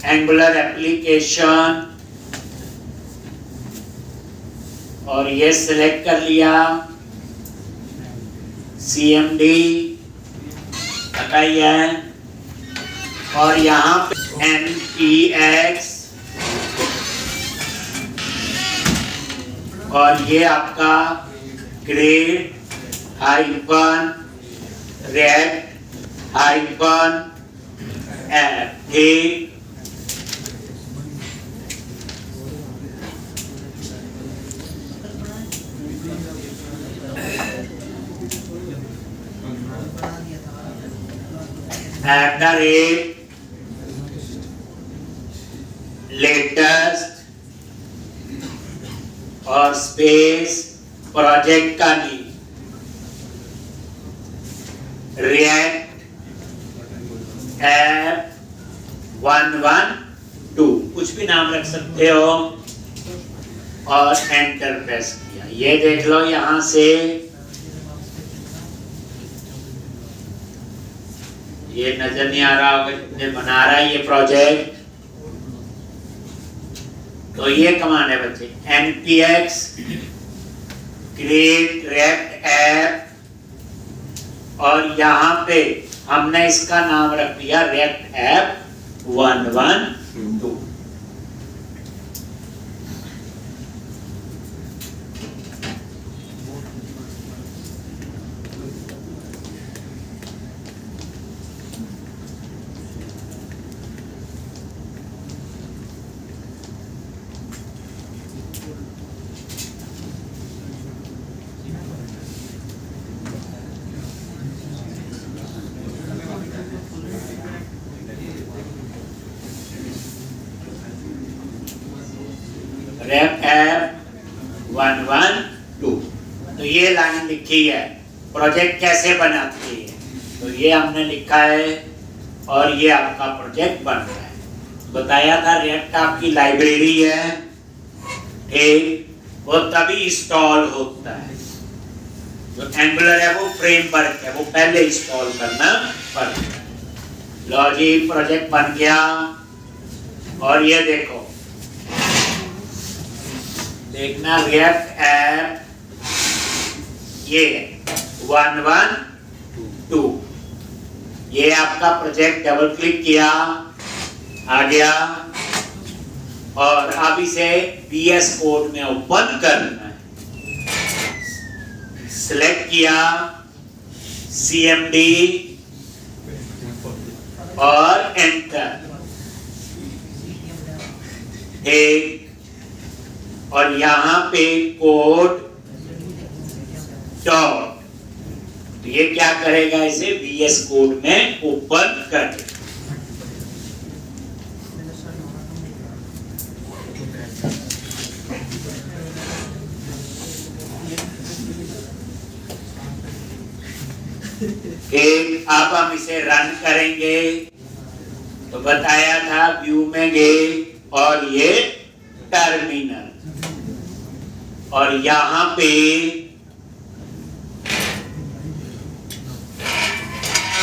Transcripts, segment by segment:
Angular application, और ये select कर लिया। CMD पता ही है, और यहाँ पे NPX, और ये आपका grade hyphen red hyphen FA, latest और स्पेस प्रोजेक्ट का नहीं, रिएक्ट ऐप 112, कुछ भी नाम रख सकते हो, और एंटर प्रेस किया। ये देख लो यहां से ये नजर नहीं आ रहा होगा जिसने बना रहा है ये प्रोजेक्ट। तो ये कमांड है बच्चे, NPX क्रिएट रिएक्ट ऐप, और यहाँ पे हमने इसका नाम रख दिया रिएक्ट ऐप 112। Rape app 112। तो ये लाइन लिखी है, प्रोजेक्ट कैसे बनाती है, तो ये हमने लिखा है, और ये आपका प्रोजेक्ट बन रहा है। बताया था रिएक्ट आपकी लाइब्रेरी है, ठीक, वो तभी इंस्टॉल होता है। जो एंगुलर है वो फ्रेमवर्क है, वो पहले इंस्टॉल करना पड़ता है। लो जी, प्रोजेक्ट बन गया, और ये देखो, देखना रिएक्ट ऐप ये 112, ये आपका प्रोजेक्ट, डबल क्लिक किया, आ गया, और अब इसे VS कोड में ओपन करना है। सिलेक्ट किया CMD और एंटर, एक, और यहां पे कोड डॉट, तो ये क्या करेगा, इसे VS कोड में ओपन कर देगा। अब हम इसे रन करेंगे। तो बताया था व्यू में गए, और ये टर्मिनल, और यहां पे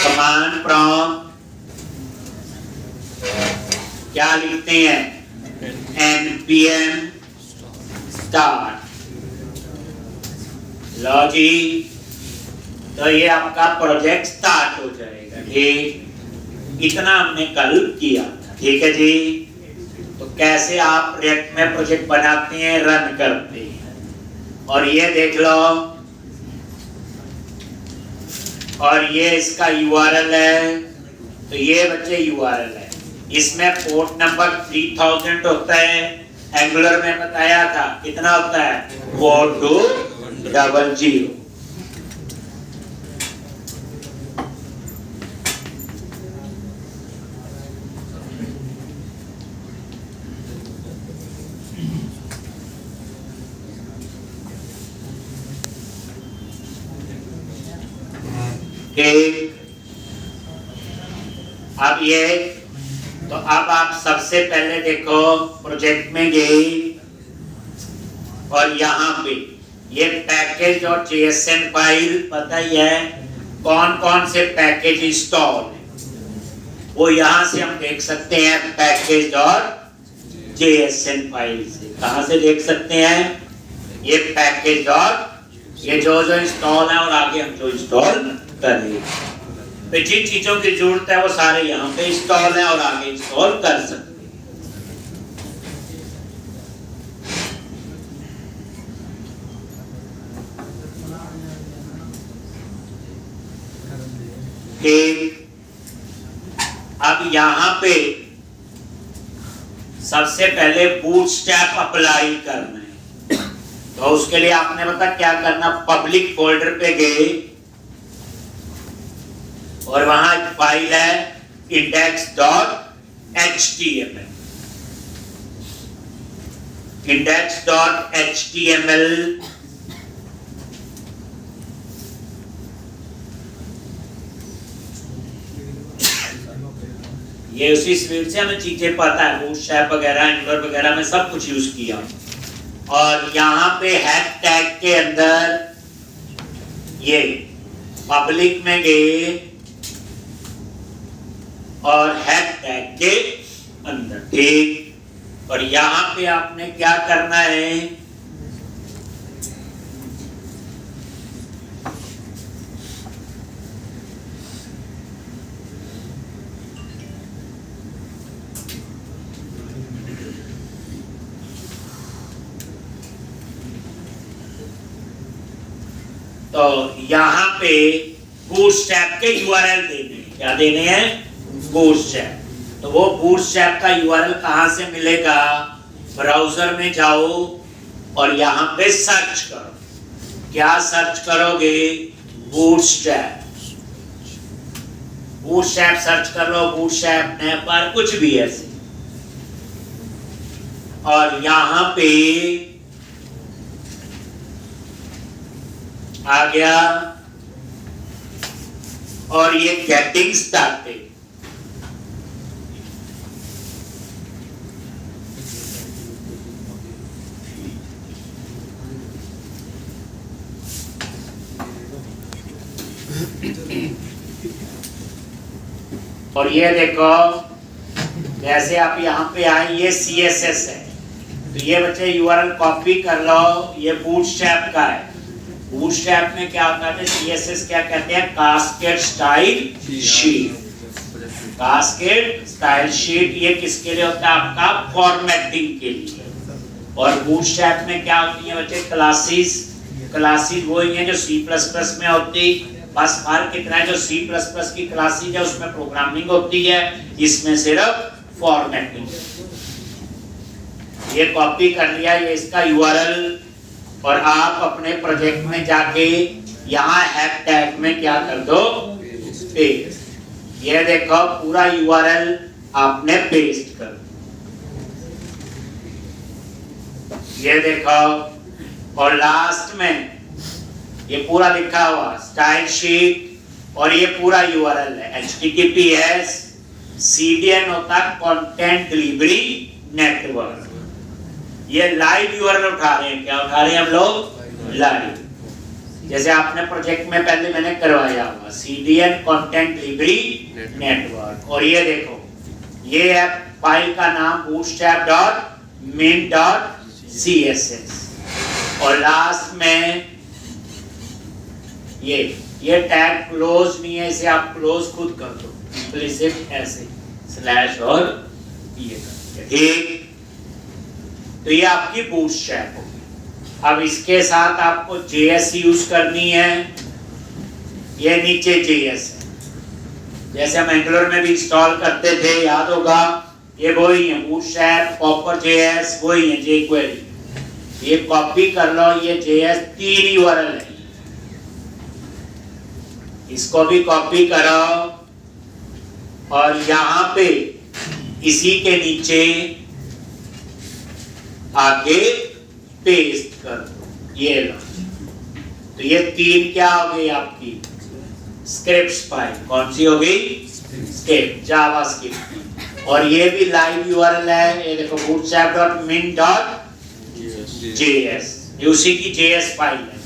कमांड प्रॉम्प्ट क्या लिखते हैं, npm start। लो जी, तो ये आपका प्रोजेक्ट स्टार्ट हो जाएगा, ठीक, इतना हमने कल किया था, ठीक है जी। तो कैसे आप रिएक्ट में प्रोजेक्ट बनाते हैं, रन करते हैं, और ये देख लो, और ये इसका URL है। तो ये बच्चे URL है, इसमें पोर्ट नंबर 3000 होता है, एंगुलर में बताया था कितना होता है, 4200। अब ये, तो अब आप सबसे पहले देखो प्रोजेक्ट में गए, और यहाँ पे ये पैकेज और JSON फाइल, पता ही है कौन कौन से पैकेज इंस्टॉल है, वो यहाँ से हम देख सकते हैं पैकेज और JSN फाइल से। कहाँ से देख सकते हैं? ये पैकेज और ये जो इंस्टॉल है और आगे हम जो इंस्टॉल करेंगे, तो जिन चीजों की जरूरत है वो सारे यहाँ पे इंस्टॉल है और आगे इंस्टॉल कर सकते हैं। अब यहाँ पे सबसे पहले बूटस्ट्रैप अप्लाई करना है, तो उसके लिए आपने पता क्या करना, पब्लिक फोल्डर पे गए और वहां एक फाइल है index.html। index.html ये उसी स्पीड से हमें चीजें पता है, बूटस्ट्रैप वगैरह एंगुलर वगैरह में सब कुछ यूज किया। और यहाँ पे हैश टैग के अंदर ये पब्लिक में गए और हैश टैग के अंदर, ठीक। और यहाँ पे आपने क्या करना है, तो यहाँ पे बूटस्ट्रैप के URL देने हैं। क्या देने हैं? बूटस्ट्रैप। तो वो बूटस्ट्रैप का URL कहाँ से मिलेगा? ब्राउजर में जाओ और यहाँ पे सर्च करो। क्या सर्च करोगे? बूटस्ट्रैप। बूटस्ट्रैप सर्च कर लो, बूटस्ट्रैप नेपर कुछ भी ऐसे, और यहाँ पे आ गया और ये गेटिंग स्टार्टेड। और ये देखो जैसे आप यहाँ पे आए, ये CSS है, तो ये बच्चे URL कॉपी कर लो, ये बूटस्ट्रैप का है। बूटस्ट्रैप में क्या होता है? CSS क्या कहते हैं? Cascade style sheet. Cascade style sheet ये किसके लिए होता है? आपका फॉर्मेटिंग के लिए। और बूटस्ट्रैप में क्या होती है बच्चे? क्लासेस। क्लासेस वो ही है जो C++ में होती, बस फर्क इतना है जो C++ की क्लासेस है उसमें प्रोग्रामिंग होती है, इसमें सिर्फ फॉर्मेटिंग। ये कॉपी कर लिया, ये इसका URL, और आप अपने प्रोजेक्ट में जाके यहाँ हैश टैग में क्या कर दो? पेस्ट। ये देखो पूरा URL आपने पेस्ट कर, ये देखो, और लास्ट में ये पूरा लिखा हुआ स्टाइल शीट, और ये पूरा URL है HTTPS CDN होता है कंटेंट डिलीवरी नेटवर्क। ये लाइव URL उठा रहे हैं। क्या उठा रहे हैं हम लोग? लाइव। जैसे आपने प्रोजेक्ट में पहले मैंने करवाया हुआ CDN कंटेंट डिलीवरी नेटवर्क। और ये देखो ये है फाइल का नाम bootstrap.min.css, और लास्ट में ये टैग क्लोज नहीं है, इसे आप क्लोज खुद कर दो, सिर्फ ऐसे स्लैश और ये कर, ठीक। तो ये आपकी बूटस्ट्रैप होगी। अब इसके साथ आपको JS यूज करनी है, ये नीचे JS है, जैसे हम एंगुलर में भी इंस्टॉल करते थे, याद होगा, ये वही है बूटस्ट्रैप, पॉपर JS वही है, jQuery। ये कॉपी कर लो, ये JS 3 URL है, इसको भी कॉपी करो और यहाँ पे इसी के नीचे आगे पेस्ट कर दो, ये लो। तो ये 3 क्या हो गई आपकी? Scripts file. कौन सी हो गई? Script, JavaScript. और ये भी लाइव URL है, ये देखो bootstrap.min.js, उसी की JS फाइल है।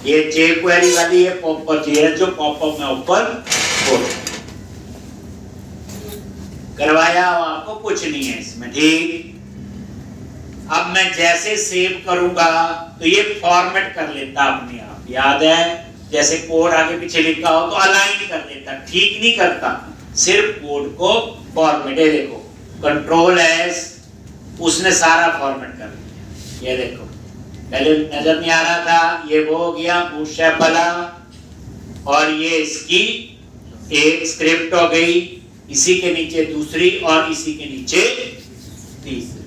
ये jQuery वाली है पॉपर JS जो पॉपअप में ओपन हो। करवाया हो आपको, कुछ नहीं है इसमें, ठीक। अब मैं जैसे सेव करूंगा तो ये फॉर्मेट कर लेता अपने आप, याद है, जैसे कोड आगे पीछे लिखा हो तो अलाइन कर देता, ठीक नहीं करता, सिर्फ कोड को फॉर्मेट। है देखो, कंट्रोल एस, उसने सारा फॉर्मेट कर दिया। ये देखो, पहले नजर नहीं आ रहा था, ये वो हो गया बूटस्ट्रैप वाला, और ये इसकी एक स्क्रिप्ट हो गई, इसी के नीचे दूसरी और इसी के नीचे तीसरी।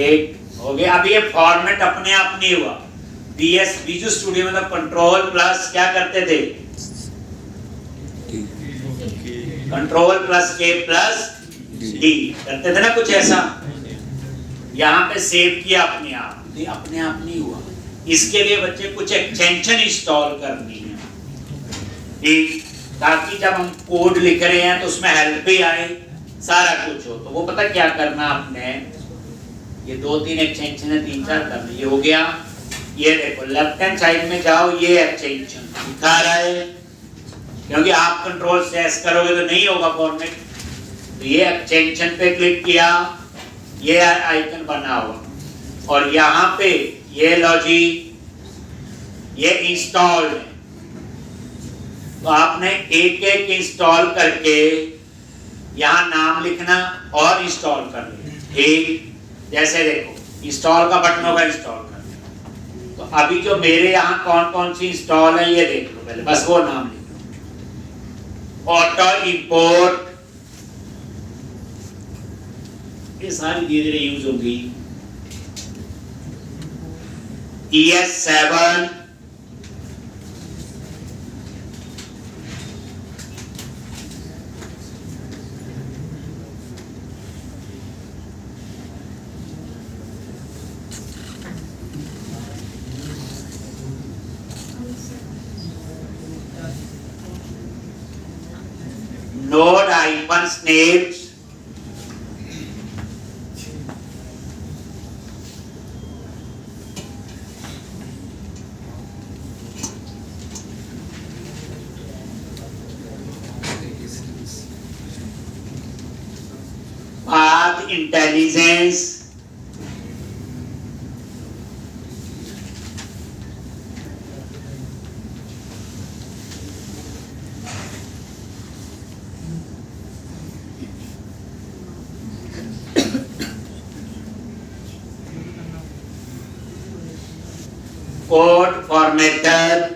एक हो गया। अब ये फॉर्मेट अपने आप नहीं हुआ, विजुअल स्टूडियो में तो कंट्रोल प्लस क्या करते थे, कंट्रोल प्लस के प्लस डी करते थे ना, कुछ ऐसा। यहाँ पे सेव किया अपने आप, अपने आप नहीं हुआ, इसके लिए बच्चे कुछ एक्सटेंशन इंस्टॉल करनी है, ठीक, ताकि जब हम कोड लिख रहे हैं तो उसमें हेल्प भी आए, सारा कुछ हो। तो वो पता क्या करना आपने, ये 2-3 एक्सटेंशन है, 3-4 करना। ये हो गया, ये देखो लेफ्ट हैंड साइड में जाओ, ये एक्सटेंशन दिखा रहा है, क्योंकि आप कंट्रोल से एस करोगे तो नहीं होगा फॉर्मेट। तो ये एक्सटेंशन पे क्लिक किया, ये आइकन बना हुआ, और यहाँ पे ये लो जी, ये इंस्टॉल्ड है। तो आपने एक एक इंस्टॉल करके यहाँ नाम लिखना और इंस्टॉल कर लेना, ठीक। जैसे देखो इंस्टॉल का बटन होगा, इंस्टॉल कर लेना। तो अभी जो मेरे यहाँ कौन कौन सी इंस्टॉल है ये देख लो पहले, बस वो नाम लिख लो। ऑटो इंपोर्ट, ये सारी धीरे धीरे यूज होगी। ES7, Node-Snaps, Path Intelligence, Code Formatter,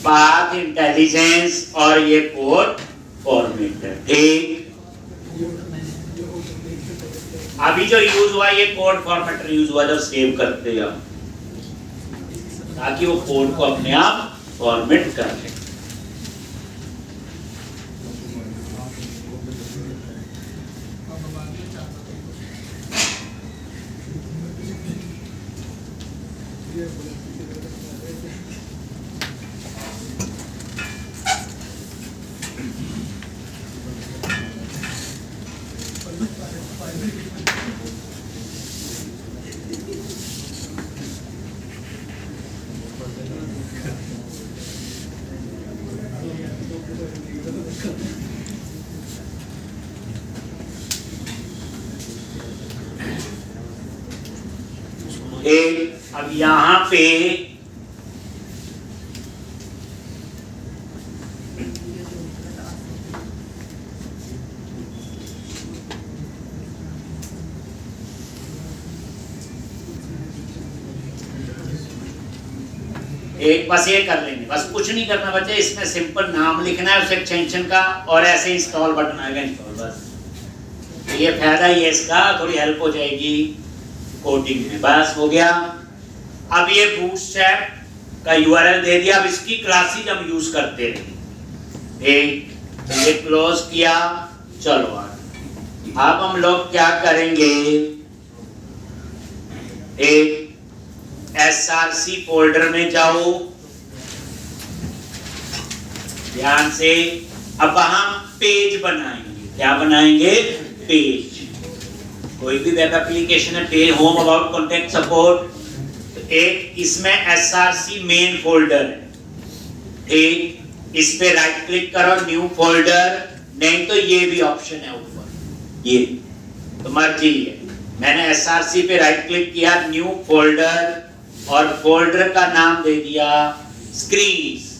Path Intelligence और ये कोड फॉर्मेटर, ठीक। अभी जो यूज हुआ ये कोड फॉर्मेटर यूज हुआ जब सेव करते हैं, ताकि वो कोड को अपने आप फॉर्मेट कर ले। अब यहाँ पे एक बस ये कर लेंगे, बस कुछ नहीं करना बच्चे, इसमें सिंपल नाम लिखना है उस एक्सटेंशन का और ऐसे इंस्टॉल बटन आएगा, इंस्टॉल, बस। तो ये फायदा ही है इसका, थोड़ी हेल्प हो जाएगी कोडिंग में, बस हो गया। अब ये बूटस्ट्रैप का यूआरएल दे दिया, अब इसकी क्लासेस हम यूज करते रहे। एक तो ये क्लोज किया, चलो अब हम लोग क्या करेंगे, एक एसआरसी फोल्डर में जाओ ध्यान से। अब हम पेज बनाएंगे, क्या बनाएंगे, पेज। कोई भी वेब एप्लीकेशन है, page home about contact support, तो एक इसमें एसआरसी मेन फोल्डर है, एक इस पे राइट क्लिक करो न्यू फोल्डर, नहीं तो ये भी ऑप्शन है ऊपर, ये तो मर्जी है। मैंने एसआरसी पे राइट क्लिक किया, न्यू फोल्डर, और फोल्डर का नाम दे दिया स्क्रीन्स,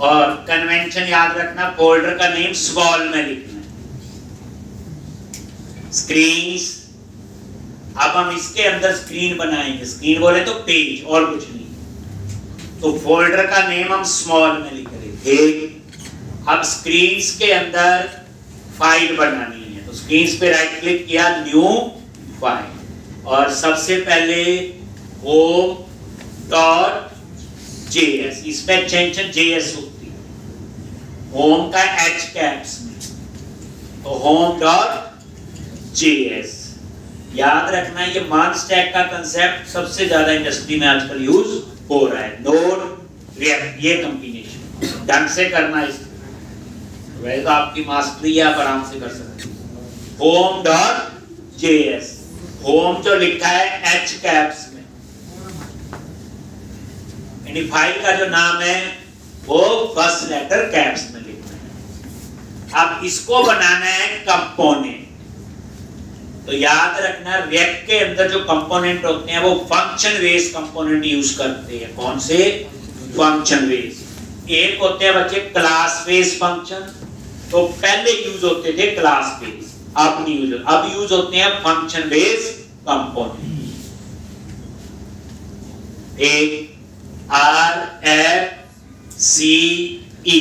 और कन्वेंशन याद रखना, फोल्डर का नेम स्मॉल में लिखना है, स्क्रीन्स। अब हम इसके अंदर स्क्रीन बनाएंगे, स्क्रीन बोले तो पेज और कुछ नहीं, तो फोल्डर का नेम हम स्मॉल में लिख रहे थे। अब स्क्रीन्स के अंदर फाइल बनानी है, तो स्क्रीन्स पे राइट क्लिक किया, न्यू फाइल, और सबसे पहले home.js, इस पे एक्सटेंशन JS होती है, होम का H कैप्स में, तो home.js याद रखना। ये मान स्टैक का कंसेप्ट सबसे ज्यादा इंडस्ट्री में आजकल यूज हो रहा है, नोड रिएक्ट, ये कॉम्बिनेशन ढंग से करना है, वैसे तो आपकी मास्टरी है, आप आराम से कर सकते हैं। home.js, होम जो लिखा है H कैप्स में, यानी फाइल का जो नाम है वो फर्स्ट लेटर कैप्स में लिखना है। अब इसको बनाना है कंपोनेंट, तो याद रखना रिएक्ट के अंदर जो कंपोनेंट होते हैं वो फंक्शन बेस्ड कंपोनेंट यूज करते हैं। कौन से? Function based. एक होते हैं बच्चे क्लास बेस्ड फंक्शन, तो पहले यूज होते थे क्लास बेस्ड, अब नहीं यूज, अब यूज होते हैं फंक्शन बेस्ड कंपोनेंट। एक RFCE,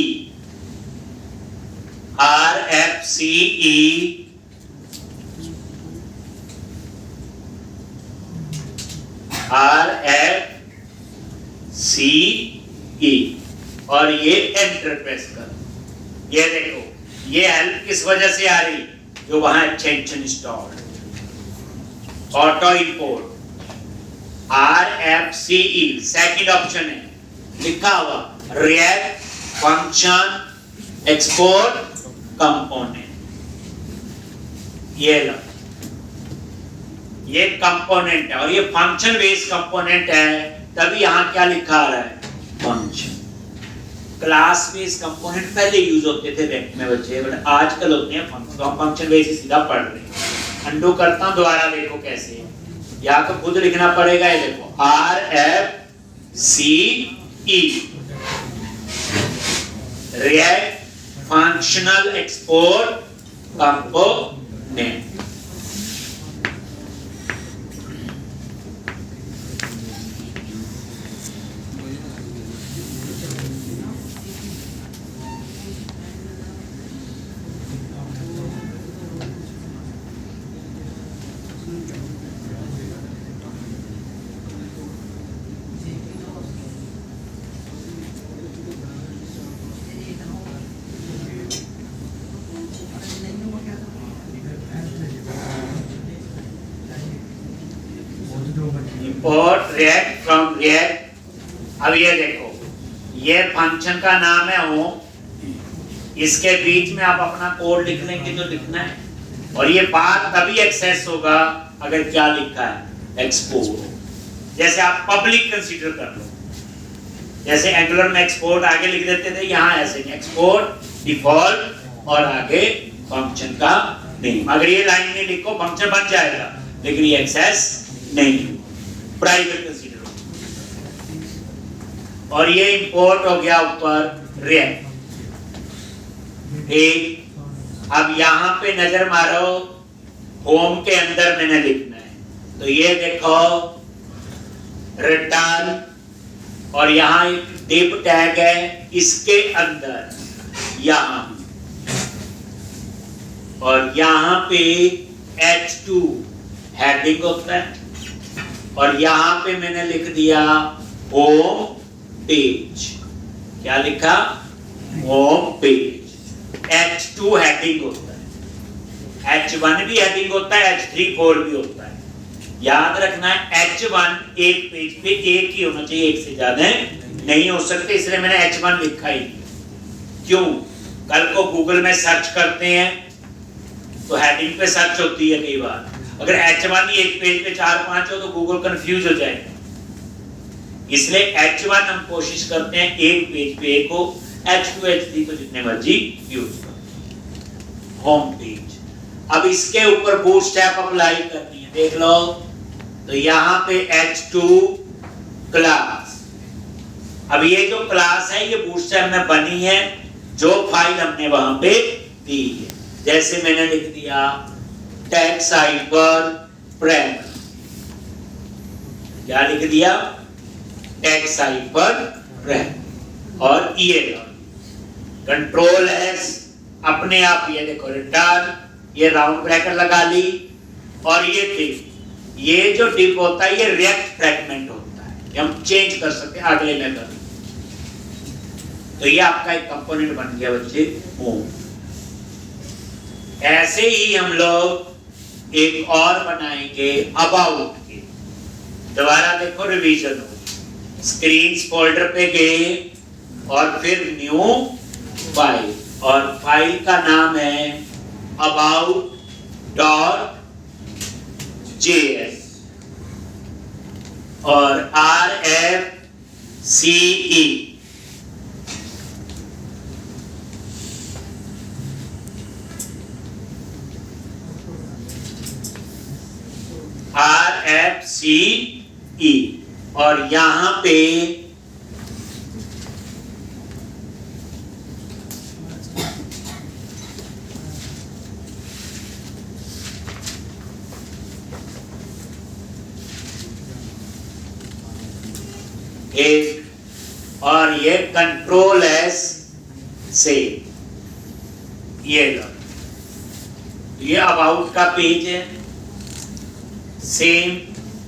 और ये एंटर प्रेस कर। ये देखो, ये हेल्प किस वजह से आ रही, जो वहां extension installed, auto import RFCE, second option है लिखा हुआ रिएक्ट फंक्शन एक्सपोर्ट कंपोनेंट। ये लो, ये कंपोनेंट है और ये फंक्शन बेस्ड कंपोनेंट है, तभी यहां क्या लिखा आ रहा है, फंक्शन। क्लास बेस्ड कंपोनेंट पहले यूज होते थे वेब में बच्चे, बट आजकल होते हैं फंक्शन। हम फंक्शन बेस्ड सीधा पढ़ रहे हैं। अंडू करता हूं, दोबारा देखो कैसे, या तो खुद लिखना पड़ेगा। ये देखो RFCE, react functional export component. Import react from react. अब ये देखो, ये फंक्शन का नाम है होम, इसके बीच में आप अपना कोड लिख लेंगे जो लिखना है, और ये बात तभी एक्सेस होगा अगर क्या लिखा है, एक्सपोर्ट। जैसे आप पब्लिक कंसीडर कर लो, जैसे एंगुलर में एक्सपोर्ट आगे लिख देते थे, यहाँ ऐसे एक्सपोर्ट डिफॉल्ट और आगे फंक्शन का नेम। अगर ये लाइन नहीं लिखो फंक्शन बन जाएगा, लेकिन ये एक्सेस नहीं, प्राइवेट कंसीडर। और ये इंपोर्ट हो गया ऊपर रिएक्ट। एक अब यहां पे नजर मारो, होम के अंदर मैंने लिखना है, तो ये देखो रिटर्न, और यहां एक डिव टैग है, इसके अंदर यहां, और यहां पे H2 हेडिंग होता है, और यहां पे मैंने लिख दिया होम पेज। क्या लिखा? Home page. H2 हेडिंग होता है, H1 भी हेडिंग होता है, H3 4 भी होता है। याद रखना है H1 एक पेज पे एक ही होना चाहिए, एक से ज्यादा नहीं हो सकते, इसलिए मैंने H1 लिखा ही। क्यों? कल को गूगल में सर्च करते हैं तो हेडिंग पे सर्च होती है कई बार, अगर H1 ही एक पेज पे 4-5 हो तो गूगल कंफ्यूज हो जाएगा। इसलिए H1 हम कोशिश करते हैं एक पेज पे एक हो, H2 H3 को जितने मर्जी यूज करो। Home page. अब इसके ऊपर बूटस्ट्रैप अप्लाई करनी है, देख लो तो यहां पे H2 क्लास। अब ये जो क्लास है ये बूटस्ट्रैप में बनी है, जो फाइल हमने वहां पे दी है। जैसे मैंने लिख दिया टैक्स हाइपर प्राइमरी, क्या लिख दिया? Tax hyper primary. और ये कंट्रोल एस, अपने आप ये देखो रिटर्न, ये राउंड ब्रैकेट लगा ली, और ये डिप। ये जो डिप होता है ये रिएक्ट फ्रैगमेंट होता है, ये हम चेंज कर सकते हैं अगले में कर। तो ये आपका एक कंपोनेंट बन गया बच्चे होम। ऐसे ही हम लोग एक और बनाएंगे अबाउट के। दोबारा देखो रिवीजन हो, स्क्रीन फोल्डर पे गए और फिर न्यू फाइल, और फाइल का नाम है about.js, और RFCE, और यहां पे एक, और ये कंट्रोल एस से ये अबाउट का पेज है सेम।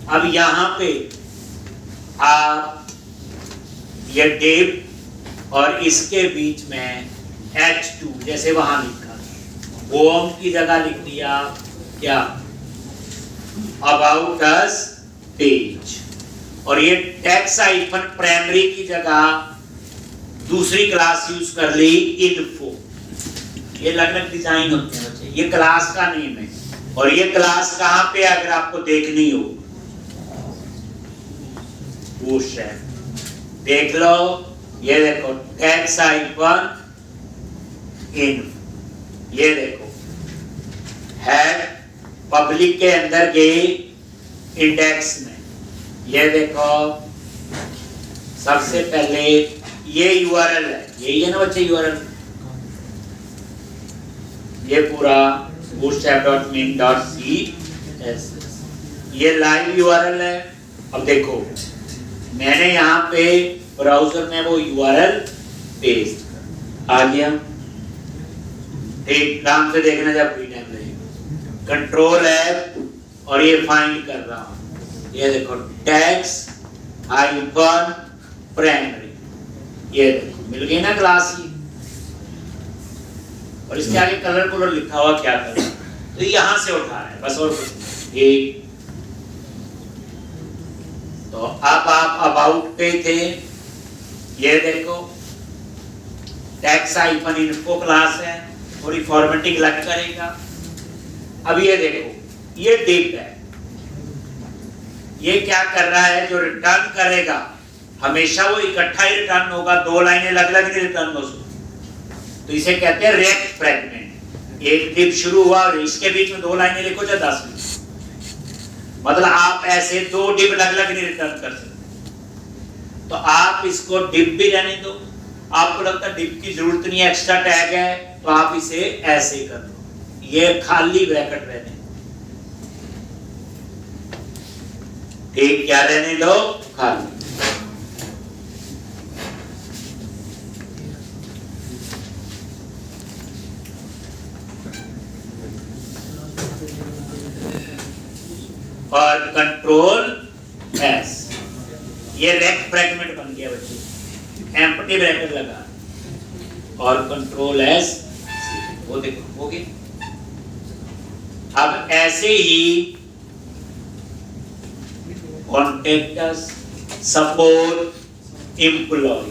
अब यहां पे आप ये डिप और इसके बीच में H2 जैसे वहां लिखा, होम की जगह लिख दिया क्या? About us page. और ये टैक्स हाइफन प्राइमरी की जगह दूसरी क्लास यूज कर ली, इन्फो। ये अलग अलग डिजाइन होते हैं बच्चे, ये क्लास का नेम है। और ये क्लास कहां पे अगर आपको देखनी हो, देख लो, ये देखो टैक्स हाइफन इन्फो, ये देखो हेड पब्लिक के अंदर गए इंडेक्स में, ये देखो सबसे पहले ये यूआरएल है, यही है ना बच्चे यूआरएल, ये पूरा bootstrap.min.css, ये लाइव यूआरएल है। अब देखो मैंने यहाँ पे ब्राउजर में वो यूआरएल पेस्ट आ गया, ठीक ध्यान से देखना जब फ्री टाइम रहेगा। कंट्रोल एफ और ये फाइंड कर रहा हूँ, ये देखो टैक्स हाइफन प्राइमरी, ये देखो मिल गई ना क्लास ही। और इसके आगे कलर लिखा हुआ क्या कर, तो यहां से उठा रहा है बस, और कुछ नहीं। तो अब आप अबाउट पे थे, ये देखो टैक्स हाइफन इन्फो क्लास है, थोड़ी फॉर्मेटिंग लग करेगा। अब ये देखो ये डिप है, ये क्या कर रहा है, जो रिटर्न करेगा हमेशा वो इकट्ठा ही रिटर्न होगा, दो लाइनें अलग अलग नहीं रिटर्न हो सकती। तो इसे कहते हैं रिएक्ट फ्रैगमेंट। एक डिप शुरू हुआ और इसके बीच में दो लाइनें लिखो चाहे 10 लिखो, मतलब आप ऐसे दो डिप अलग अलग नहीं रिटर्न कर सकते। तो आप इसको डिप भी रहने दो, आपको लगता है डिप की जरूरत नहीं है, एक्स्ट्रा टैग है, तो आप इसे ऐसे कर दो, ये खाली ब्रैकेट रहने, ठीक क्या रहने दो, खाली। और कंट्रोल एस, ये रेक्ट फ्रैगमेंट बन गया बच्चे, एम्प्टी ब्रैकेट लगा और कंट्रोल एस, वो देखो हो गया। अब ऐसे ही कॉन्टेक्टस, सपोर्ट, एम्प्लॉय,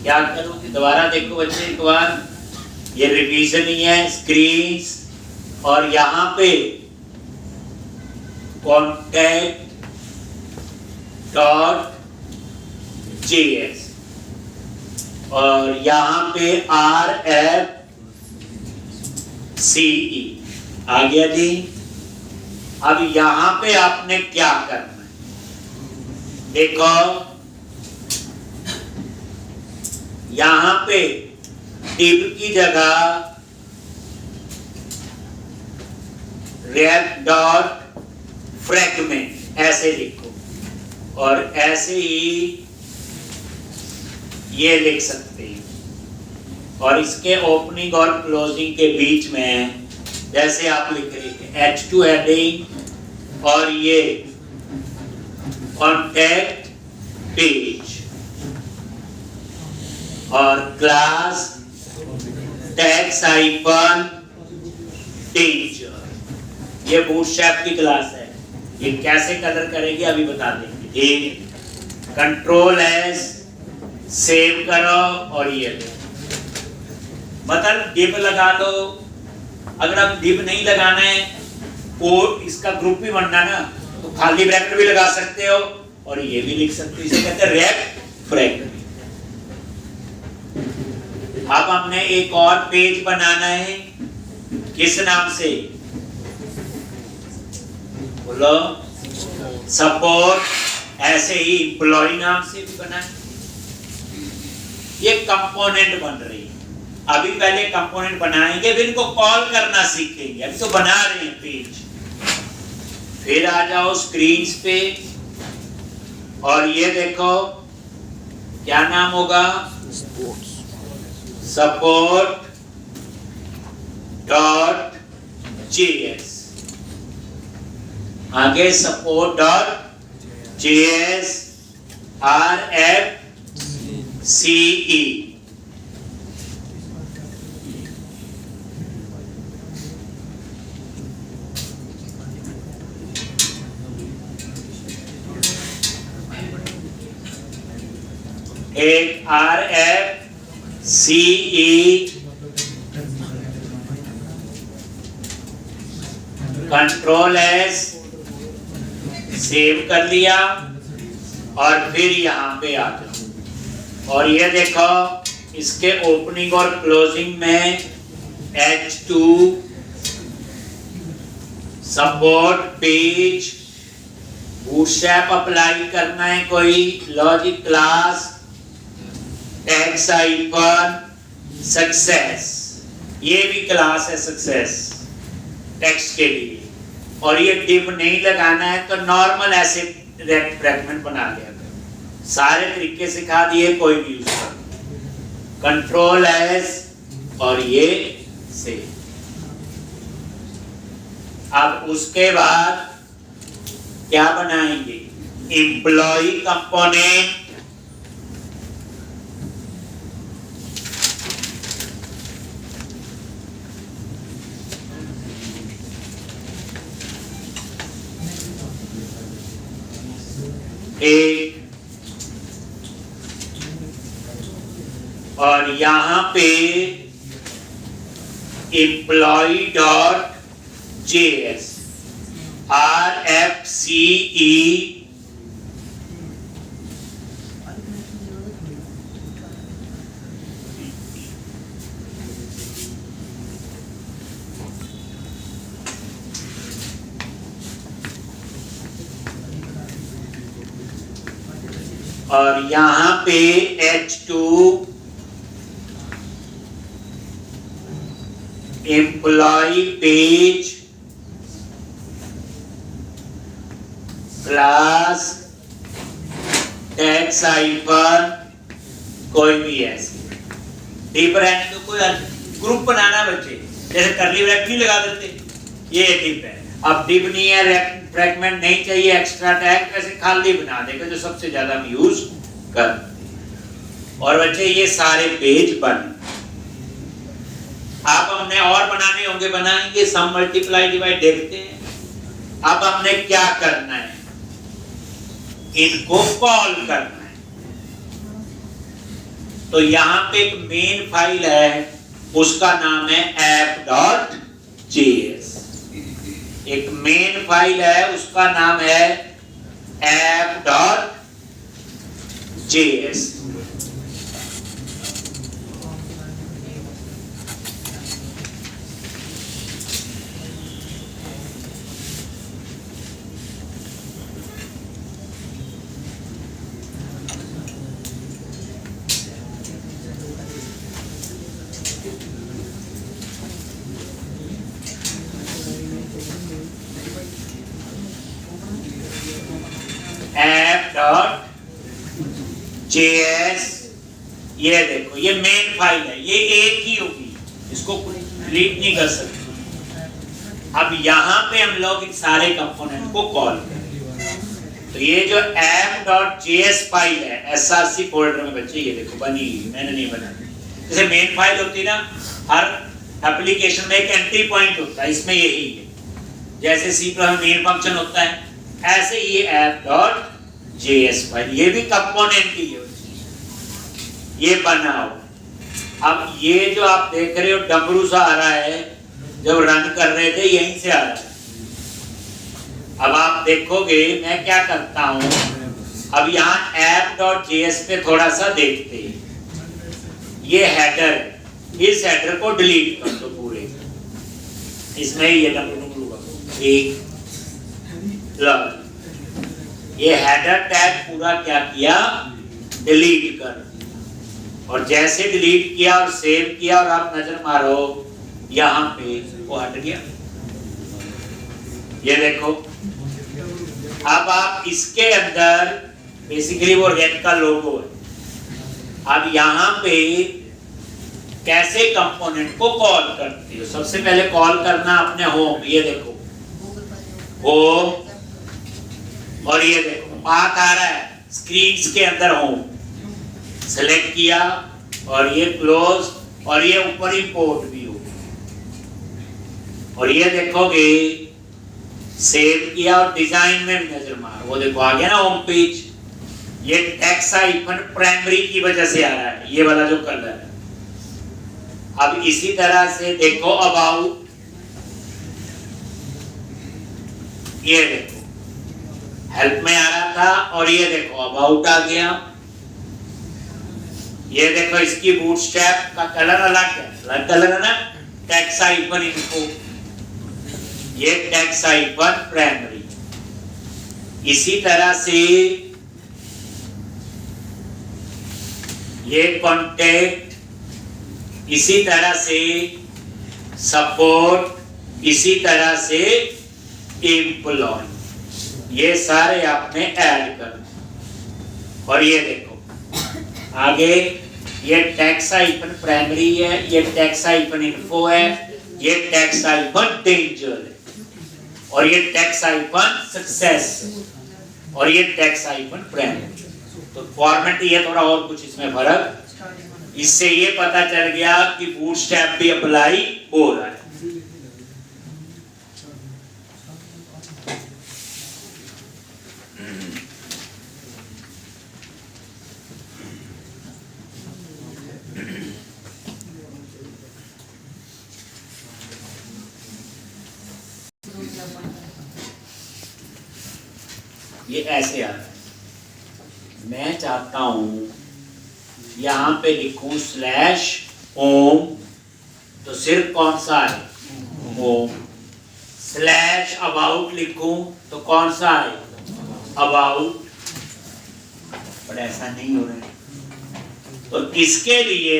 क्या करूँगी दोबारा देखो बच्चे एक बार, ये रिवीजन ही है, स्क्रीन्स, और यहाँ पे कॉन्टैक्ट डॉट जेएस और यहाँ पे RFCE आ गया जी। अब यहाँ पे आपने क्या करना है, देखो यहाँ पे टिप की जगह रेप डॉट फ्रैगमेंट ऐसे लिखो और ऐसे ही ये लिख सकते हैं, और इसके ओपनिंग और क्लोजिंग के बीच में जैसे आप लिख रहे थे H2 हेडिंग और ये कॉन्टैक्ट पेज और क्लास टैक्स आइकन टीचर, ये बूटस्ट्रैप की क्लास है। ये कैसे कलर करेंगे अभी बता देंगे। ठीक, कंट्रोल एस सेव करो और ये मतलब डिप लगा लो। अगर आप डिप नहीं लगाना है, कोड इसका ग्रुप भी बनना ना, तो खाली ब्रैकेट भी लगा सकते हो और ये भी लिख सकते हो, इसे कहते हैं रैप फ्रैगमेंट। अब हमने एक और पेज बनाना है, किस नाम से बोलो, सपोर्ट, ऐसे ही एम्प्लॉय नाम से भी बना है। ये कंपोनेंट बन रही है, अभी पहले कंपोनेंट बनाएंगे फिर इनको कॉल करना सीखेंगे, अभी तो बना रहे हैं पेज। फिर आ जाओ स्क्रीन पे और ये देखो क्या नाम होगा, सपोर्ट डॉट जेएस, आगे सपोर्ट डॉट जेएस RFCE, एक RFCE, कंट्रोल एस सेव कर लिया और फिर यहाँ पे आ जाओ और ये देखो इसके ओपनिंग और क्लोजिंग में H2 support page, bootstrap apply करना है, कोई logic class, tax icon, success, ये भी क्लास है सक्सेस टेक्स्ट के लिए। और ये डिप नहीं लगाना है तो नॉर्मल ऐसे रेक्ट फ्रैगमेंट बना लिया करो। सारे तरीके सिखा दिए, कोई भी यूज करो। कंट्रोल एस और ये से। अब उसके बाद क्या बनाएंगे, एम्प्लॉय कंपोनेंट, एक, और यहां पे एम्प्लॉय डॉट जेएस RFCE, और यहां पे H2 employ page class tax icon, कोई भी ऐसे डिप रहने तो कोई ग्रुप बनाना बच्चे, जैसे करली ब्रैकेट नहीं लगा देते, ये डिप है। अब डिव नहीं है, फ्रैगमेंट नहीं चाहिए, एक्स्ट्रा टैग, ऐसे खाली बना देगा जो सबसे ज्यादा हम यूज करते हैं। और बच्चे ये सारे पेज बन, अब हमने और बनाने होंगे, बनाएंगे, सम मल्टीप्लाई डिवाइड देखते हैं। अब हमने क्या करना है, इनको कॉल करना है। तो यहां पे एक मेन फाइल है, उसका नाम है app.js। एक मेन फाइल है, उसका नाम है app.js। app.js, ये देखो ये मेन फाइल है, ये एक ही होगी, इसको डिलीट नहीं कर सकते। अब यहां पे हम लोग इन सारे कंपोनेंट को कॉल करें। तो ये जो app.js फाइल है src फोल्डर में बच्चे, ये देखो बनी, मैंने नहीं बनाई। जैसे मेन फाइल होती है ना, हर एप्लीकेशन में एक एंट्री पॉइंट होता है, इसमें यही है। जैसे C में मेन फंक्शन होता है, ऐसे ये app.js फाइल, ये भी कंपोनेंट ही है, ये बनाओ। अब ये जो आप देख रहे हो डमरू सा आ रहा है, जब रन कर रहे थे यहीं से आ रहा है। अब आप देखोगे मैं क्या करता हूं, अब यहाँ app.js पे थोड़ा सा देखते हैं। ये हेडर है, इस हेडर को डिलीट कर दो पूरे, इसमें ये एक ये हेडर टैग पूरा क्या किया, डिलीट कर। और जैसे डिलीट किया और सेव किया और आप नजर मारो यहां पे वो हट गया, ये देखो। अब आप इसके अंदर बेसिकली वो रेड का लोगो है। अब यहां पे कैसे कंपोनेंट को कॉल करते हो, सबसे पहले कॉल करना अपने होम, ये देखो होम, और ये देखो पाथ आ रहा है स्क्रीन्स के अंदर होम, सेलेक्ट किया और ये क्लोज, और ये ऊपर इंपोर्ट भी हो। और ये देखोगे सेव किया और डिजाइन में भी नजर मारो, वो देखो आ गया ना होम पेज। ये टेक्स्ट आइकन प्राइमरी की वजह से आ रहा है, ये वाला जो कलर है। अब इसी तरह से देखो अबाउट, ये देखो हेल्प में आ रहा था और ये देखो अबाउट आ गया। ये देखो इसकी बूटस्ट्रैप का कलर अलग है, अलग कलर है ना, टेक्स्ट आइकन इनको, ये टेक्स्ट आइकन प्राइमरी। इसी तरह से ये कॉन्टेक्ट, इसी तरह से सपोर्ट, इसी तरह से एम्प्लॉय, ये सारे आपने ऐड करना। और ये देखो आगे ये टेक्स्ट आइकन प्राइमरी है, ये टेक्स्ट आइकन इन्फो है, ये टेक्स्ट आइकन डेंजर है, और ये टेक्स्ट आइकन सक्सेस, और ये टेक्स्ट आइकन प्राइमरी। तो फॉर्मेट ये थोड़ा और कुछ इसमें फर्क, इससे ये पता चल गया कि बूटस्ट्रैप भी अप्लाई हो रहा है। ये ऐसे आ रहा है, मैं चाहता हूं यहां पे लिखूं स्लैश होम, तो सिर्फ कौन सा है होम। स्लैश अबाउट लिखूं तो कौन सा है अबाउट, पर ऐसा नहीं हो रहा है। तो इसके लिए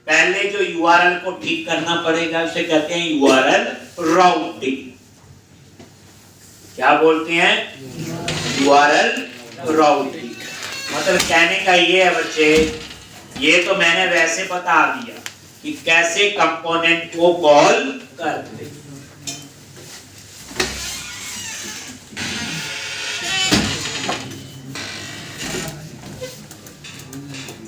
पहले जो यूआरएल को ठीक करना पड़ेगा, उसे कहते हैं यूआरएल राउटिंग। क्या बोलते हैं, यूआरएल राउटिंग। मतलब कहने का ये है बच्चे, ये तो मैंने वैसे बता दिया कि कैसे कंपोनेंट को कॉल करते।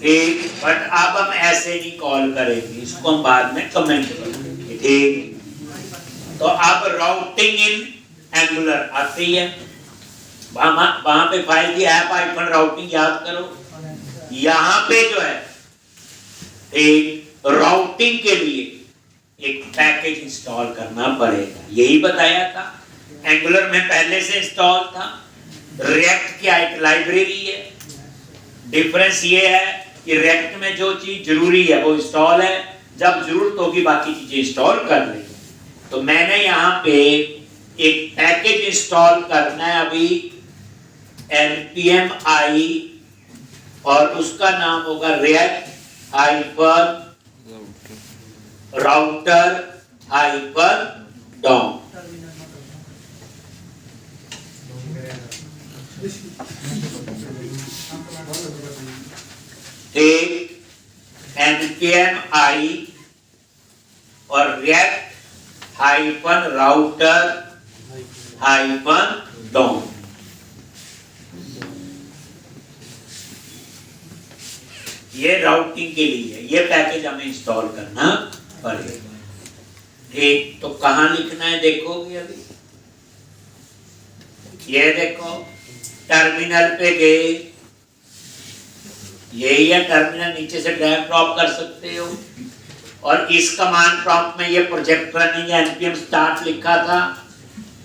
ठीक, बट अब हम ऐसे नहीं कॉल करेंगे, इसको हम बाद में कमेंट करेंगे। ठीक, तो अब राउटिंग इन एंगुलर आती है, वहां पे फाइल की ऐप आइकन राउटिंग याद करो। यहाँ पे जो है एक राउटिंग के लिए एक पैकेज इंस्टॉल करना पड़ेगा, यही बताया था। एंगुलर में पहले से इंस्टॉल था। रिएक्ट की एक लाइब्रेरी है, डिफरेंस ये है कि रिएक्ट में जो चीज जरूरी है वो इंस्टॉल है, जब जरूरत होगी बाकी चीजें इंस्टॉल कर लेंगे। तो मैंने यहाँ पे एक पैकेज इंस्टॉल करना है अभी, npm i, और उसका नाम होगा react hyphen router hyphen DOM। एक npm i और react hyphen router hyphen DOM। ये राउटिंग के लिए ये पैकेज हमें इंस्टॉल करना पड़ेगा। ठीक, तो कहाँ लिखना है देखोगे अभी, ये देखो टर्मिनल पे गए, यही है टर्मिनल, नीचे से ड्रैग ड्रॉप कर सकते हो। और इस कमांड प्रॉम्प्ट में ये प्रोजेक्ट रनिंग npm स्टार्ट लिखा था,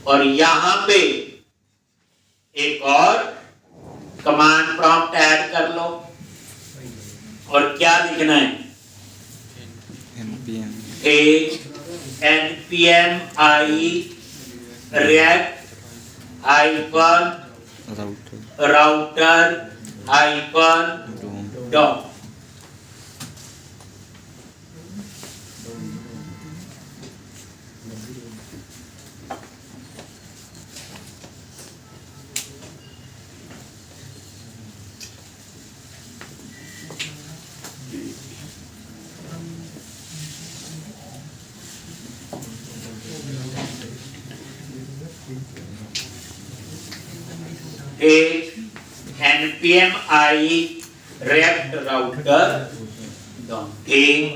और यहाँ पे एक और कमांड प्रॉम्प्ट ऐड कर लो, और क्या लिखना है, npm i react hyphen router hyphen DOM। npm i react router DOM। ठीक,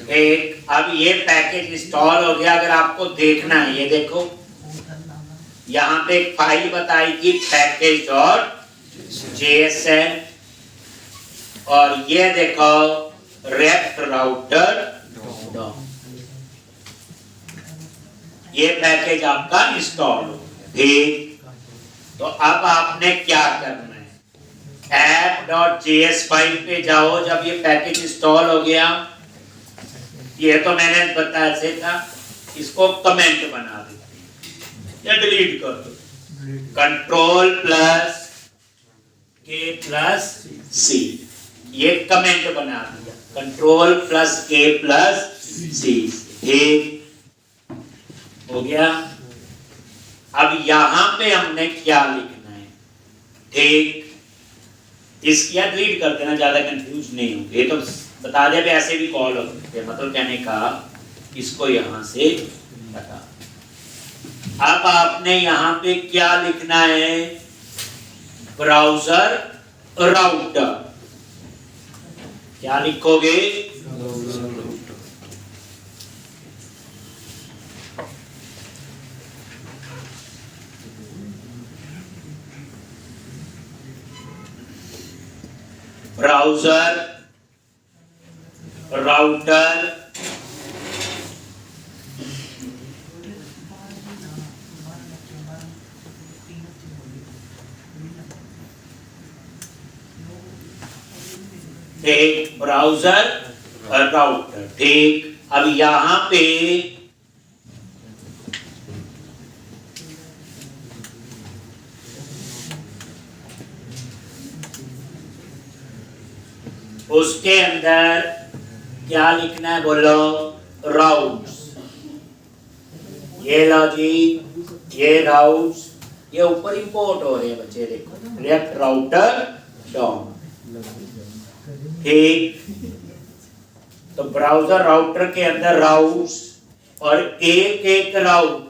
एक अब ये पैकेज इंस्टॉल हो गया। अगर आपको देखना है, ये देखो यहाँ पे एक फाइल बताई थी package.jsn, और ये देखो react router DOM, ये पैकेज आपका इंस्टॉल हो गया। ठीक, तो अब आपने क्या करना है, app.js फाइल पे जाओ। जब ये पैकेज इंस्टॉल हो गया, ये तो मैंने बताया से था, इसको कमेंट बना देते या डिलीट कर दो, कंट्रोल प्लस के प्लस सी, ये कमेंट बना दिया, कंट्रोल प्लस के प्लस सी। ठीक हो गया। अब यहां पे हमने क्या लिखना है, ठीक, इसकी डिलीट कर देना, ज्यादा कंफ्यूज नहीं होंगे, ये तो बता दे ऐसे भी कॉल होते हैं, मतलब कहने का इसको यहां से हटा। अब आपने यहां पे क्या लिखना है, ब्राउज़र राउटर, क्या लिखोगे, ब्राउज़र राउटर एक ब्राउज़र राउटर। ठीक, अब यहां पे उसके अंदर क्या लिखना है, बोलो, राउट्स। ये लो जी, ये राउट्स, ये ऊपर इंपोर्ट हो रहे हैं बच्चे, देखो लेफ्ट राउटर डाउन। ठीक, तो ब्राउजर राउटर के अंदर राउट्स और एक एक राउट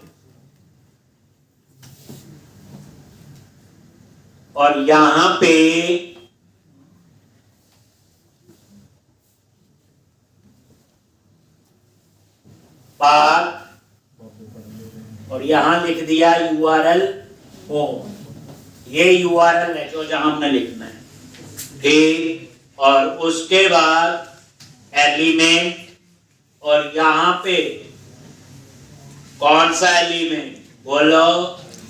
और यहां पे पाथ और यहां लिख दिया यूआरएल होम। ये यूआरएल है जो जहां हमने लिखना है। ठीक, और उसके बाद एलिमेंट और यहां पे कौन सा एलिमेंट बोलो,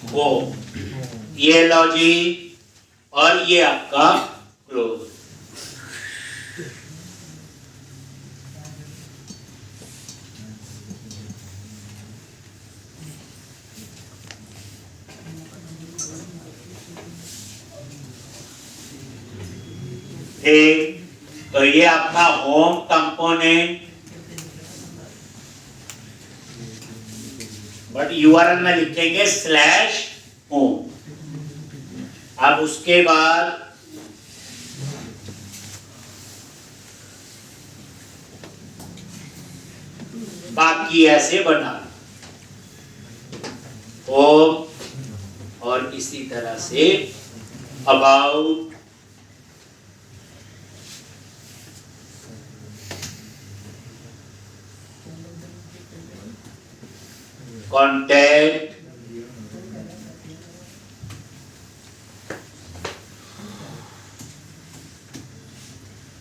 वो ये लो जी, और ये आपका क्लोज। ठीक, तो ये आपका होम कंपोनेंट, बट यूआरएल में लिखेंगे स्लैश होम। अब उसके बाद बाकी ऐसे बना होम और इसी तरह say about, contact,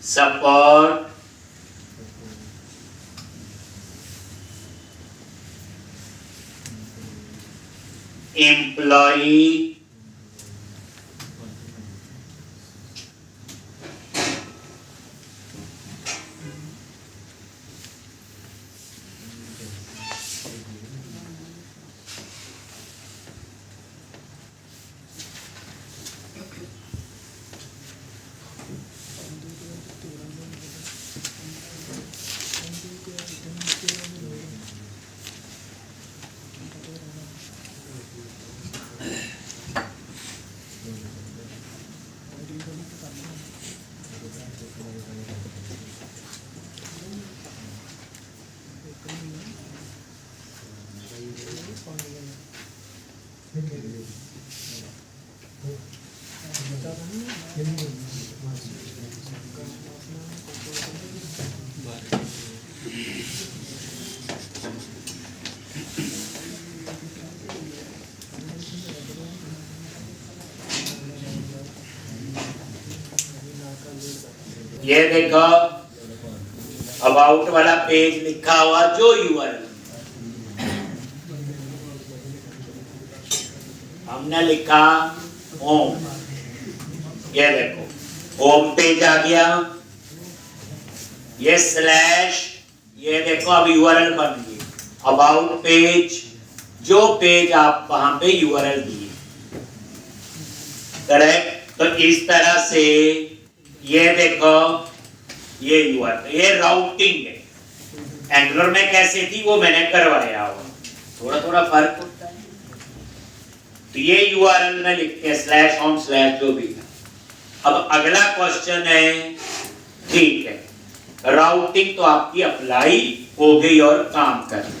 support, employee, ये देखो अबाउट वाला पेज लिखा हुआ जो यूआरएल हमने लिखा होम, ये देखो होम पेज आ गया। ये स्लैश, ये देखो अब यूआरएल बन गई अबाउट पेज, जो पेज आप वहां पे यूआरएल दिए। करेक्ट, तो इस तरह से ये देखो ये यूआरएल, ये राउटिंग है। एंगुलर में कैसे थी वो मैंने करवाया हुआ, थोड़ा थोड़ा फर्क होता है। तो ये यूआरएल में लिखते हैं स्लैश होम स्लैश जो भी था। अब अगला क्वेश्चन है, ठीक है राउटिंग तो आपकी अप्लाई हो गई और काम कर रही।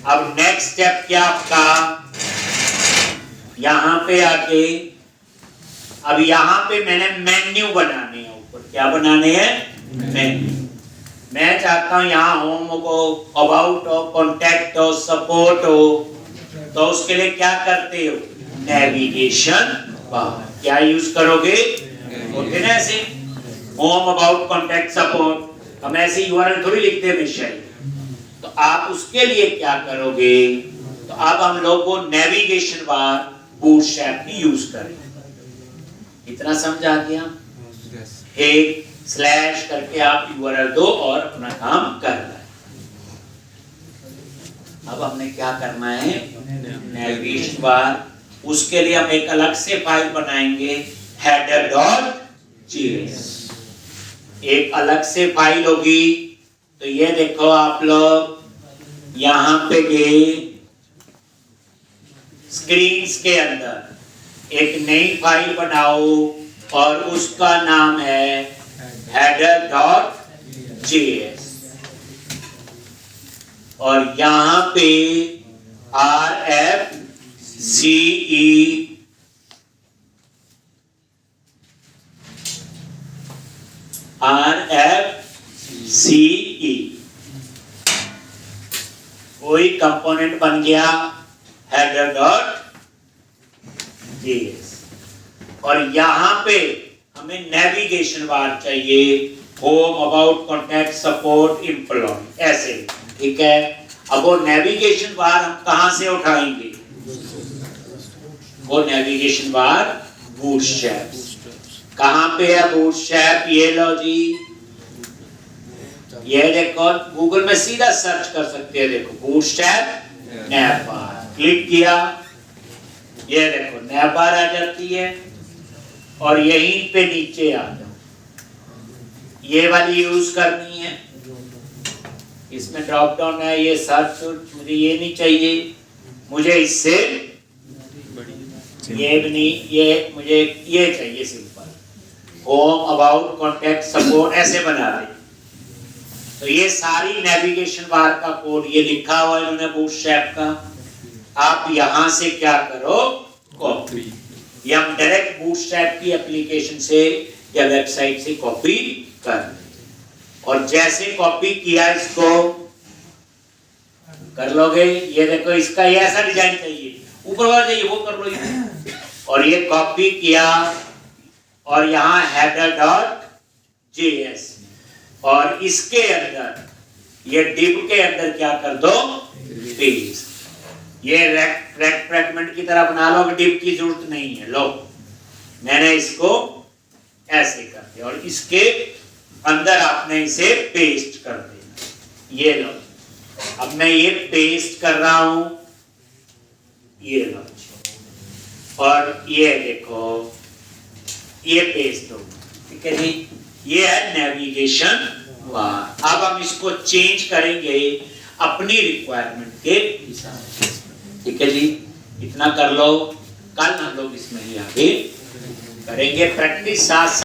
अब नेक्स्ट स्टेप क्या आपका, यहां पे आके अब यहां पे मैंने मेन्यू बनाने हैं। ऊपर क्या बनाने हैं, मेन्यू। मैं चाहता हूं यहां होम को अबाउट हो, कॉन्टैक्ट हो, सपोर्ट हो, तो उसके लिए क्या करते हो, नेविगेशन बार क्या यूज करोगे, होते ना ऐसे होम अबाउट कॉन्टैक्ट सपोर्ट, हम ऐसे यूआरएल थोड़ी लिखते हैं हमेशा। तो आप उसके लिए क्या करोगे, तो अब हम लोग वो नेविगेशन बार बूटस्ट्रैप की यूज करेंगे। इतना समझ आ गया। एक स्लैश करके आप यूआरएल दो और अपना काम कर रहे हैं। अब हमने क्या करना है, नेविगेशन बार, उसके लिए हम एक अलग से फाइल बनाएंगे header.js, एक अलग से फाइल होगी। तो ये देखो आप लोग यहां पे गए स्क्रीन्स के अंदर एक नई फाइल बनाओ और उसका नाम है header.js और यहां पे RFCE कोई कंपोनेंट बन गया header.js और यहां पे हमें नेविगेशन बार चाहिए, home, about, contact, support, employ, ऐसे। ठीक है, अब वो नेविगेशन बार हम कहां से उठाएंगे? वो नेविगेशन बार बूटस्ट्रैप। कहां पे है बूटस्ट्रैप? ये लो जी, ये देखो, गूगल में सीधा सर्च कर सकते हैं। देखो बूटस्ट्रैप नैवबार, क्लिक किया, ये देखो नैवबार आ जाती है और यहीं पे नीचे आ जाओ, ये वाली यूज करनी है। इसमें ड्रॉप डाउन है, ये सर्च, मुझे ये नहीं चाहिए, मुझे इससे ये भी नहीं, ये मुझे ये चाहिए simple, home, about, contact, support, ऐसे बना रहे। तो ये सारी नेविगेशन बार का कोड ये लिखा हुआ है इन्होंने बूटस्ट्रैप का। आप यहां से क्या करो? कॉपी। ये हम डायरेक्ट बूटस्ट्रैप की एप्लीकेशन से या वेबसाइट से कॉपी कर, और जैसे कॉपी किया इसको कर लोगे, ये देखो इसका ये ऐसा डिजाइन चाहिए, ऊपर वाला चाहिए वो कर लो ये। और ये कॉपी किया और यहाँ header.js और इसके अंदर ये div के अंदर क्या कर दो? पेस्ट। ये रेक्ट फ्रैगमेंट की तरह बना लो, div की जरूरत नहीं है। लो मैंने इसको ऐसे कर दिया और इसके अंदर आपने इसे पेस्ट कर देना। ये लो, अब मैं ये पेस्ट कर रहा हूं, ये लो, और ये देखो ये पेस्ट हो, ठीक है जी। ये है नेविगेशन बार। अब हम इसको चेंज करेंगे अपनी रिक्वायरमेंट के हिसाब से, ठीक है जी। इतना कर लो, कल हम लोग इसमें ही आगे करेंगे प्रैक्टिस। साथ